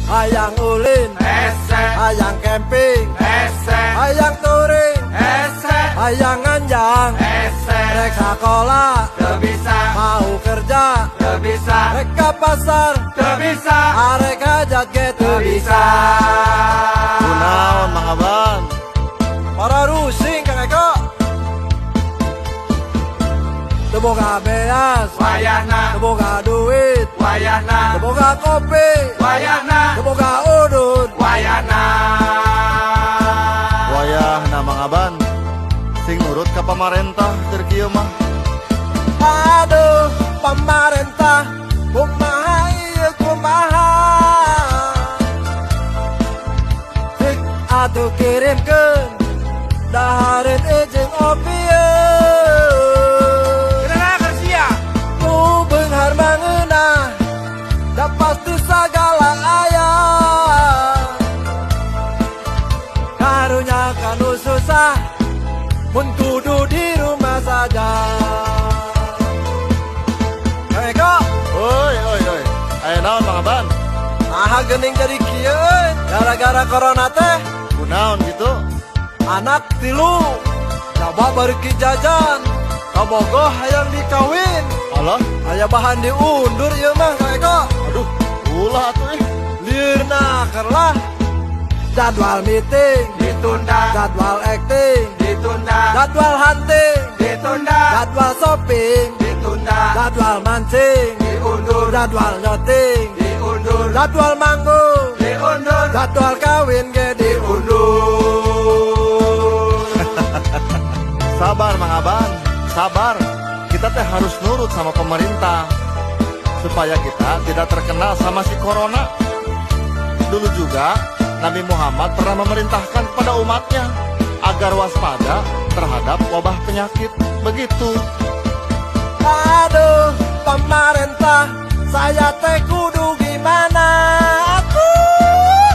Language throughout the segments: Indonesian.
hayang ulin, hayang camping, hayang touring, hayang nganjang, rek sekolah, mau kerja, rek ke pasar, arek hajat ge teu bisa. Kunaon Mang Aban? Para rusing Kang Eko, teu boga beas, teu boga duit, teu boga kopi, teu boga udun. Wayahna Mang Aban sing nurut ka pamarentah keur kieu mah. Aduh, pemerintah kumaha ieu kumaha, dik atuh kirimkeun dahareun jeung opieun. Nu beunghar mangeunah da pasti sagala aya, karunya kanu susah mun kudu di rumah saja. Eko, Oi. Aya naon Mang Aban? ah geuning jadi kieu euy, gara-gara corona teh. Kunaon gitu? Anak tilu coba beuki jajan, kabogoh hayang dikawin, Allah, aya bahan diundur ieu mah Kang Eko. aduh, ulah atuh Liurna kerlah jadwal meeting Ditunda, jadwal acting, ditunda, jadwal hunting, ditunda, jadwal shopping, ditunda, jadwal mancing, diundur, jadwal nyoting, diundur, jadwal manggung, diundur, jadwal kawin ge diundur. Sabar Mang Aban, sabar. Kita teh harus nurut sama pemerintah supaya kita tidak terkena sama si corona. Dulu juga Nabi Muhammad pernah memerintahkan kepada umatnya agar waspada terhadap wabah penyakit. Begitu. Aduh, pemerintah, saya teh kudu gimana atuh?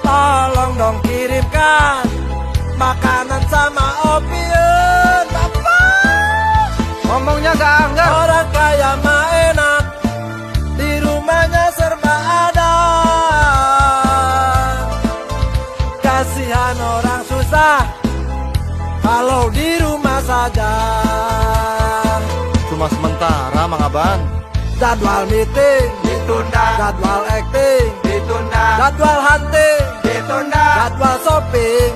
Tolong dong kirimkan makanan sama opieun, Bapak. ngomongnya gak Orang kaya mah enak, di rumahnya serba ada. Kasihan orang susah, kalau di rumah saja. Cuma sementara Mang Aban. Jadwal meeting, ditunda, jadwal acting, ditunda, jadwal hunting, ditunda, jadwal shopping,